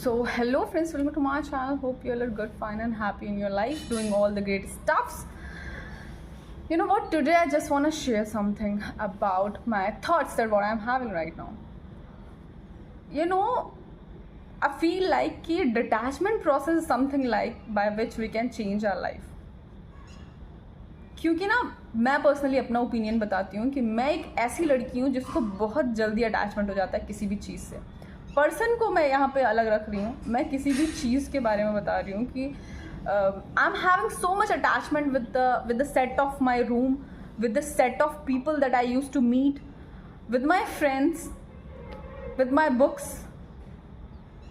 So hello friends, welcome to my channel. Hope you all are good, fine and happy in your life, doing all the great stuffs. You know what, today I just want to share something about my thoughts that what I'm having right now. You know, I feel like कि detachment process is something like by which we can change our life. क्योंकि ना मैं personally अपना opinion बताती हूँ कि मैं एक ऐसी लड़की हूँ जिसको बहुत जल्दी अटैचमेंट हो जाता है किसी भी चीज़ से. पर्सन को मैं यहाँ पे अलग रख रही हूँ, मैं किसी भी चीज़ के बारे में बता रही हूँ कि I am having so much attachment with the set of my room, with the set of people that I use to meet, with my friends, with my books,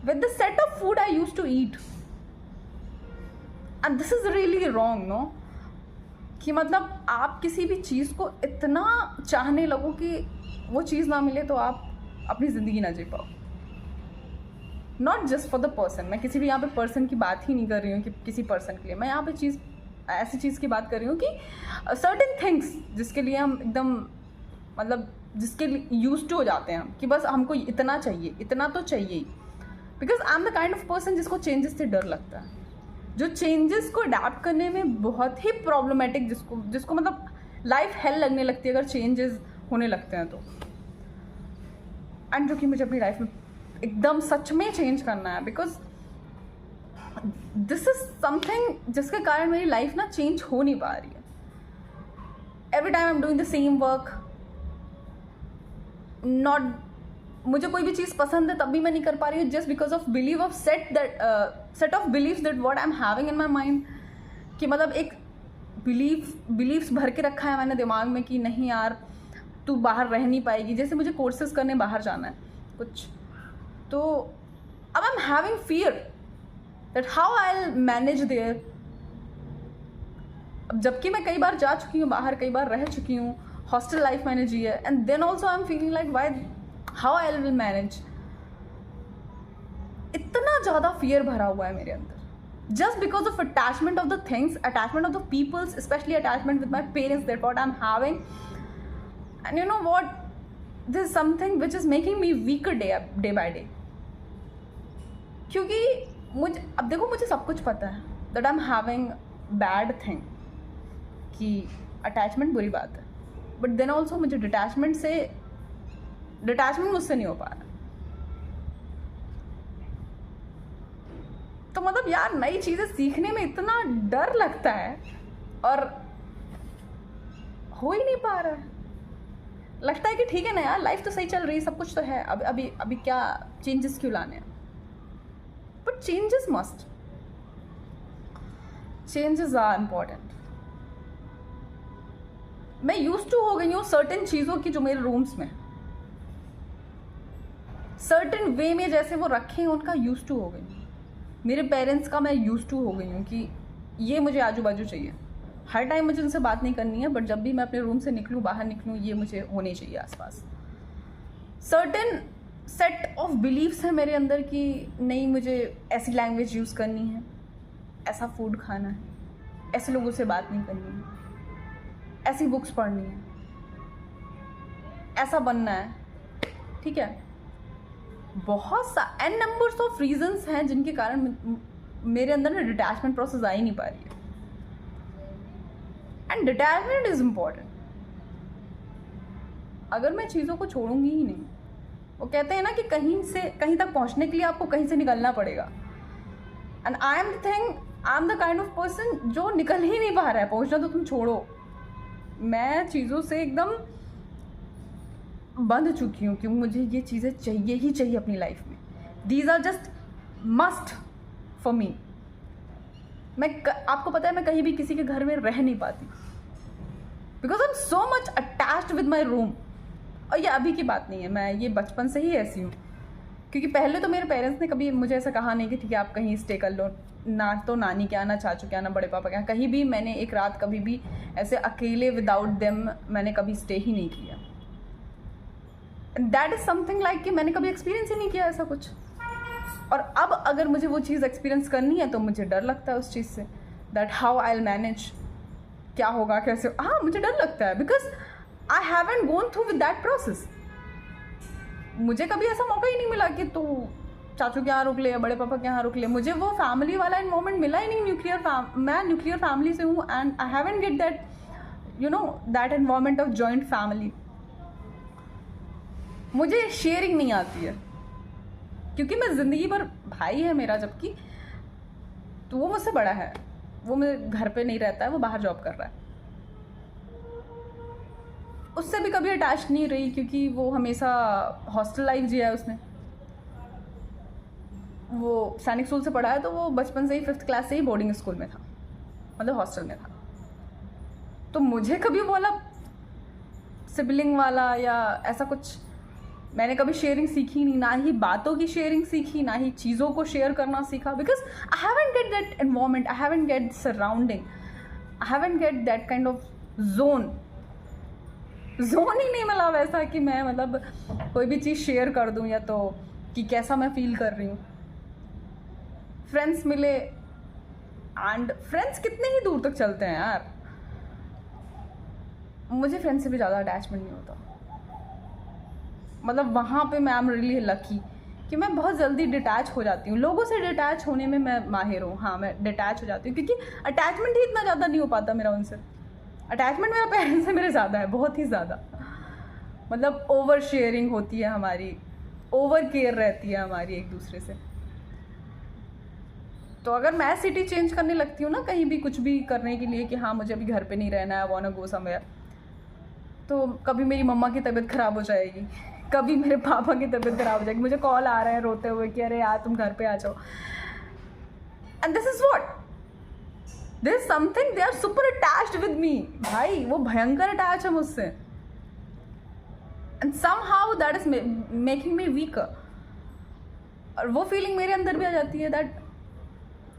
with the set of food I use to eat. And this is really wrong no, कि मतलब आप किसी भी चीज़ को इतना चाहने लगो कि वो चीज़ ना मिले तो आप अपनी ज़िंदगी ना जी पाओ. Not just for the person, मैं किसी भी यहाँ पे पर्सन की बात ही नहीं कर रही हूँ कि किसी पर्सन के लिए. मैं यहाँ पे ऐसी चीज़ की बात कर रही हूँ कि सर्टेन थिंग्स जिसके लिए हम एकदम मतलब जिसके लिए यूज टू हो जाते हैं हम कि बस हमको इतना चाहिए, इतना तो चाहिए ही. Because I am the kind of person जिसको चेंजेस से डर लगता है, जो चेंजेस को अडेप्ट करने में बहुत ही प्रॉब्लमेटिक, जिसको मतलब लाइफ हेल लगने लगती है अगर चेंजेस होने लगते हैं तो. एंड जो कि मुझे अपनी लाइफ में एकदम सच में चेंज करना है, बिकॉज दिस इज समथिंग जिसके कारण मेरी लाइफ ना चेंज हो नहीं पा रही है. Every time I am doing the same work. Not मुझे कोई भी चीज़ पसंद है तब भी मैं नहीं कर पा रही हूँ, just because of believe of set of believes that what I am having in my mind. कि मतलब एक बिलीव्स भर के रखा है मैंने दिमाग में कि नहीं यार तू बाहर रह नहीं पाएगी. जैसे मुझे कोर्सेज करने बाहर जाना है कुछ, तो अब आई am having fear that how I will manage there. अब जबकि मैं कई बार जा चुकी हूँ बाहर, कई बार रह चुकी हूँ, हॉस्टल लाइफ मैंने जी है, and then also I am feeling like why how I will manage. इतना ज़्यादा फियर भरा हुआ है मेरे अंदर just because of attachment of the things, attachment of the peoples, specially attachment with my parents, that what I am having. And you know what, this is something which is making me weaker day by day. क्योंकि अब देखो मुझे सब कुछ पता है that I am having bad thing, कि attachment बुरी बात है, बट देन ऑल्सो मुझे डिटैचमेंट मुझसे नहीं हो पा रहा. तो मतलब यार नई चीज़ें सीखने में इतना डर लगता है और हो ही नहीं पा रहा है. लगता है कि ठीक है ना यार, लाइफ तो सही चल रही है, सब कुछ तो है, अभी क्या चेंजेस क्यों लाने हैं. But changes must, changes are important. मैं यूज टू हो गई हूँ सर्टेन चीज़ों की जो मेरे रूम्स में सर्टेन वे में जैसे वो रखे हैं उनका यूज टू हो गई हूँ. मेरे पेरेंट्स का मैं यूज टू हो गई हूँ कि ये मुझे आजू बाजू चाहिए. हर टाइम मुझे उनसे बात नहीं करनी है, बट जब भी मैं अपने रूम से निकलूँ, बाहर निकलूँ, ये मुझे होने चाहिए आसपास. सर्टेन सेट ऑफ बिलीव्स है मेरे अंदर कि नहीं मुझे ऐसी लैंग्वेज यूज़ करनी है, ऐसा फूड खाना है, ऐसे लोगों से बात नहीं करनी है, ऐसी बुक्स पढ़नी है, ऐसा बनना है. ठीक है, बहुत सा एन नंबर्स ऑफ रीजंस हैं जिनके कारण मेरे अंदर ना डिटैचमेंट प्रोसेस आ ही नहीं पा रही है. And detachment is important. अगर मैं चीज़ों को छोड़ूंगी ही नहीं, वो कहते हैं ना कि कहीं से कहीं तक पहुंचने के लिए आपको कहीं से निकलना पड़ेगा. And I am the kind of person जो निकल ही नहीं पा रहा है. पहुंचना तो तुम छोड़ो, मैं चीज़ों से एकदम बंध चुकी हूँ कि मुझे ये चीज़ें चाहिए ही चाहिए अपनी लाइफ में. These are just must for me. आपको पता है मैं कहीं भी किसी के घर में रह नहीं पाती because I am so much attached with my room. और ये अभी की बात नहीं है, मैं ये बचपन से ही ऐसी हूँ. क्योंकि पहले तो मेरे पेरेंट्स ने कभी मुझे ऐसा कहा नहीं कि ठीक है आप कहीं स्टे कर लो, ना तो नानी के यहाँ, ना चाचू के यहाँ, ना बड़े पापा के यहाँ, कहीं भी मैंने एक रात कभी भी ऐसे अकेले विदाउट देम मैंने कभी स्टे ही नहीं किया. दैट इज़ समथिंग लाइक कि मैंने कभी एक्सपीरियंस ही नहीं किया ऐसा कुछ. और अब अगर मुझे वो चीज़ एक्सपीरियंस करनी है तो मुझे डर लगता है उस चीज़ से, that how I will manage, क्या होगा कैसे. हाँ मुझे डर लगता है because I haven't gone through with that process. मुझे कभी ऐसा मौका ही नहीं मिला कि तू चाचू के यहाँ रुक ले, बड़े पापा के यहाँ रुक ले। मुझे वो फैमिली वाला इन्वॉल्वमेंट मिला ही नहीं। मैं न्यूक्लियर फैमिली से हूँ and I haven't get that that involvement of joint family. मुझे शेयरिंग नहीं आती है क्योंकि मैं ज़िंदगी भर, भाई है मेरा जबकि, तो वो मुझसे बड़ा है, वो मेरे घर पे नहीं रहता है, वो बाहर जॉब कर रहा है। उससे भी कभी अटैच नहीं रही क्योंकि वो हमेशा हॉस्टल लाइफ जिया है उसने। वो सैनिक स्कूल से पढ़ा है तो वो बचपन से ही 5th क्लास से ही बोर्डिंग स्कूल में था, मतलब हॉस्टल में था। तो मुझे कभी बोला सिबलिंग वाला या ऐसा कुछ, मैंने कभी शेयरिंग सीखी नहीं, ना ही बातों की शेयरिंग सीखी, ना ही चीज़ों को शेयर करना सीखा। Because I haven't get that environment, I haven't get surrounding, I haven't get that kind of zone ही नहीं मिला वैसा कि मैं मतलब कोई भी चीज़ शेयर कर दूं या तो कि कैसा मैं फील कर रही हूँ। फ्रेंड्स मिले एंड फ्रेंड्स कितने ही दूर तक चलते हैं यार, मुझे फ्रेंड्स से भी ज़्यादा अटैचमेंट नहीं होता। मतलब वहाँ पे मैं एम रियली लकी कि मैं बहुत जल्दी डिटैच हो जाती हूँ। लोगों से डिटैच होने में मैं माहिर हूँ, हाँ मैं डिटैच हो जाती हूँ क्योंकि अटैचमेंट ही इतना ज़्यादा नहीं हो पाता मेरा उनसे। अटैचमेंट मेरा पेरेंट्स से मेरे ज़्यादा है, बहुत ही ज़्यादा। मतलब ओवर शेयरिंग होती है हमारी, ओवर केयर रहती है हमारी एक दूसरे से। तो अगर मैं सिटी चेंज करने लगती हूँ ना कहीं भी कुछ भी करने के लिए कि हाँ मुझे अभी घर पे नहीं रहना है, वांट टू गो समवेयर, तो कभी मेरी मम्मा की तबीयत ख़राब हो जाएगी, कभी मेरे पापा की तबीयत ख़राब हो जाएगी, मुझे कॉल आ रहे हैं रोते हुए कि अरे यार तुम घर पे आ जाओ। And this is what, there is something, they are super attached with me. भाई वो भयंकर अटैच है मुझसे and somehow that is making me weaker. और वो फीलिंग मेरे अंदर भी आ जाती है दैट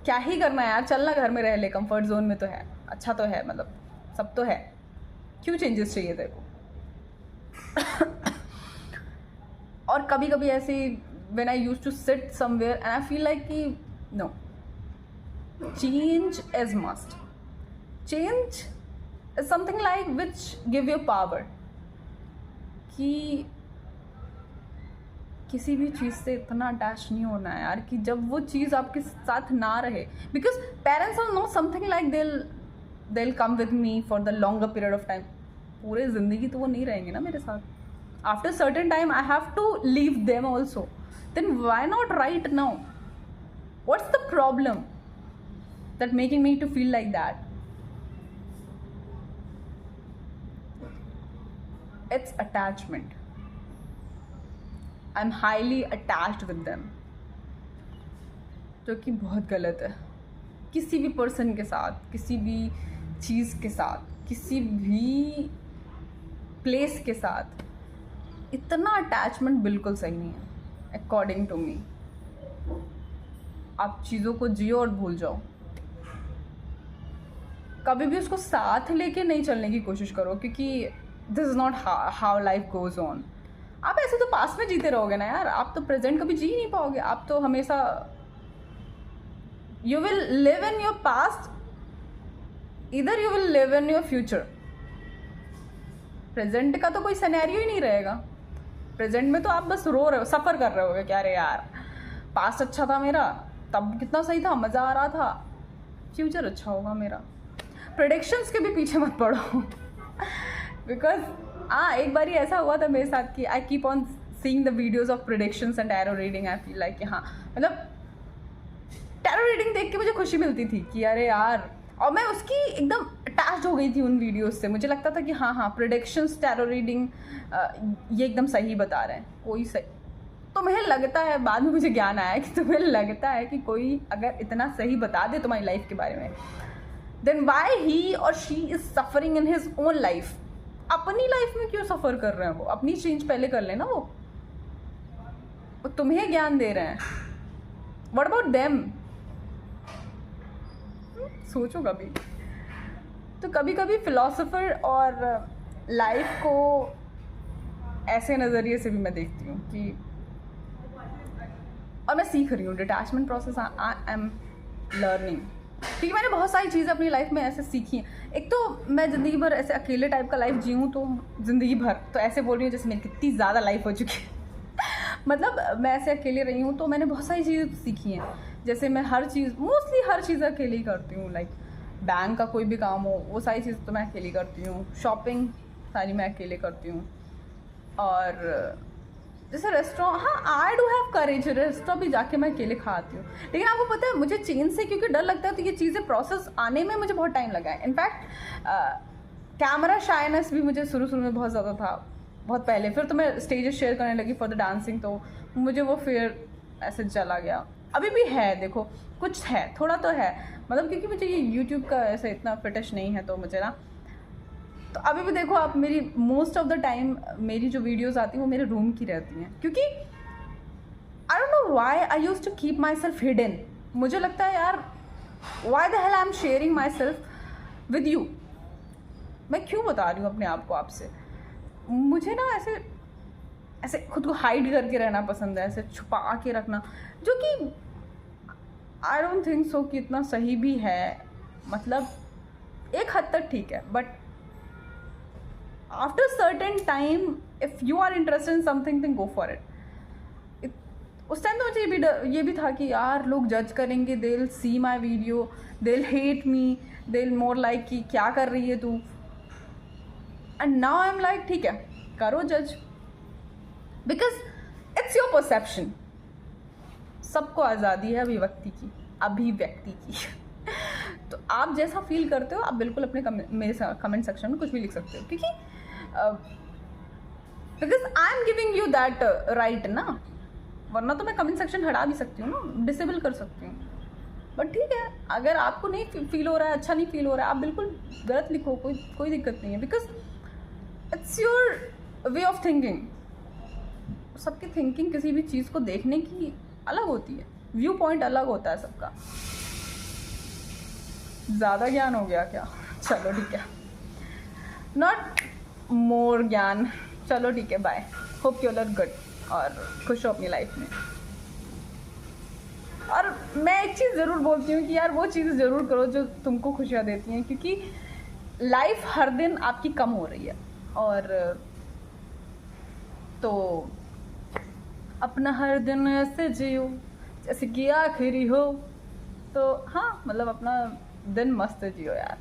क्या ही करना है यार, चलना घर में रह ले, कंफर्ट जोन में तो है, अच्छा तो है, मतलब सब तो है, क्यों चेंजेस चाहिए तेरे को। और कभी कभी ऐसे when I used to sit somewhere and I feel like कि no, change is must. Change is something like which give you power कि किसी भी चीज़ से इतना अटैच नहीं होना है यार कि जब वो चीज़ आपके साथ ना रहे। Because parents are not something like they'll come with me for the longer period of time. पूरे ज़िंदगी तो वो नहीं रहेंगे ना मेरे साथ। After certain time I have to leave them also. Then why not right now? What's the problem that making me to feel like that? It's attachment. I'm highly attached with them, जो कि बहुत गलत है। किसी भी person के साथ, किसी भी चीज़ के साथ, किसी भी प्लेस के साथ इतना अटैचमेंट बिल्कुल सही नहीं है अकॉर्डिंग टू मी। आप चीज़ों को जियो और भूल जाओ, कभी भी उसको साथ लेके नहीं चलने की कोशिश करो क्योंकि this is not how life goes on. आप ऐसे तो पास्ट में जीते रहोगे ना यार, आप तो प्रेजेंट कभी जी नहीं पाओगे। आप तो हमेशा you will live in your past, इधर you will live in your future. Present का तो कोई सिनेरियो ही नहीं रहेगा। प्रेजेंट में तो आप बस रो रहे हो, सफ़र कर रहे होगे कि अरे यार पास्ट अच्छा था मेरा, तब कितना सही था, मज़ा आ रहा था, फ्यूचर अच्छा होगा मेरा। प्रेडिक्शंस के भी पीछे मत पड़ो बिकॉज एक बार ही ऐसा हुआ था मेरे साथ कि I keep on seeing the videos of predictions and tarot reading. I feel like कि हाँ मतलब टैरो रीडिंग देख के मुझे खुशी मिलती थी कि अरे यार, और मैं उसकी एकदम अटैच हो गई थी उन वीडियोस से। मुझे लगता था कि हाँ प्रेडिक्शंस, टैरो रीडिंग ये एकदम सही बता रहे हैं, कोई सही। तो मुझे लगता है, बाद में मुझे ज्ञान आया कि तुम्हें लगता है कि कोई अगर इतना सही बता दे तुम्हारी लाइफ के बारे में, देन वाई ही और she is suffering in his own life. अपनी लाइफ में क्यों सफ़र कर रहे हैं वो? अपनी चेंज पहले कर लेना। वो तुम्हें ज्ञान दे रहे हैं, व्हाट अबाउट देम? सोचो कभी। तो कभी कभी फिलोसोफर और लाइफ को ऐसे नज़रिए से भी मैं देखती हूँ कि, और मैं सीख रही हूँ detachment process, I am learning, क्योंकि मैंने बहुत सारी चीज़ें अपनी लाइफ में ऐसे सीखी हैं। एक तो मैं ज़िंदगी भर ऐसे अकेले टाइप का लाइफ जी हूँ, तो ज़िंदगी भर तो ऐसे बोल रही हूँ जैसे मेरी कितनी ज़्यादा लाइफ हो चुकी है मतलब मैं ऐसे अकेले रही हूँ तो मैंने बहुत सारी चीज़ें सीखी हैं। जैसे मैं मोस्टली हर चीज़ अकेले ही करती हूँ। लाइक बैंक का कोई भी काम हो वो सारी चीज़ तो मैं अकेली करती हूँ, शॉपिंग सारी मैं अकेले करती हूँ। और जैसे रेस्टोरेंट, हाँ I do have courage, restaurant भी जाके मैं अकेले खाती हूँ। लेकिन आपको पता है मुझे चेन से क्योंकि डर लगता है तो ये चीज़ें प्रोसेस आने में मुझे बहुत टाइम लगा है। इनफैक्ट कैमरा शाइनेस भी मुझे शुरू में बहुत ज़्यादा था, बहुत पहले। फिर तो मैं स्टेजेस शेयर करने लगी फॉर द डांसिंग, तो मुझे वो फिर ऐसे चला गया। अभी भी है, देखो कुछ है, थोड़ा तो है, मतलब क्योंकि मुझे ये यूट्यूब का ऐसे इतना फिटिश नहीं है तो मुझे ना, तो अभी भी देखो आप मेरी मोस्ट ऑफ द टाइम मेरी जो वीडियोस आती हैं वो मेरे रूम की रहती हैं, क्योंकि I don't know why I used to keep my self hidden. मुझे लगता है यार why the hell I am sharing my self with you, मैं क्यों बता रही हूँ अपने आप को आपसे। मुझे ना ऐसे ऐसे खुद को हाइड करके रहना पसंद है, ऐसे छुपा के रखना, जो कि आई डोंट थिंक सो कि इतना सही भी है। मतलब एक हद तक ठीक है, but after certain time if you are interested in something then go for it. उस टाइम तो मुझे ये भी था कि यार लोग जज करेंगे, they will see my video, they will hate me, they will more like कि क्या कर रही है तू। And now I am like ठीक है, करो जज, बिकॉज इट्स योर परसेप्शन। सबको आज़ादी है अभिव्यक्ति की तो आप जैसा फील करते हो आप बिल्कुल अपने मेरे कमेंट सेक्शन में कुछ भी लिख सकते हो, क्योंकि because I am giving you that right ना, वरना तो मैं कमेंट सेक्शन हटा भी सकती हूँ ना, डिसेबल कर सकती हूँ। बट ठीक है, अगर आपको नहीं फील हो रहा है, अच्छा नहीं फील हो रहा है, आप बिल्कुल गलत लिखो, कोई दिक्कत नहीं है, because it's your way of thinking. सबकी थिंकिंग किसी भी चीज़ को देखने की अलग होती है, व्यू पॉइंट अलग होता है सबका। ज़्यादा ज्ञान हो गया क्या? चलो ठीक है, नॉट मोर ज्ञान। चलो ठीक है, bye, hope you look good और खुश हो अपनी लाइफ में। और मैं एक चीज़ ज़रूर बोलती हूँ कि यार वो चीज़ ज़रूर करो जो तुमको खुशियाँ देती हैं, क्योंकि लाइफ हर दिन आपकी कम हो रही है, और तो अपना हर दिन ऐसे जियो जैसे कि आखिरी हो। तो हाँ, मतलब अपना दिन मस्त जियो यार।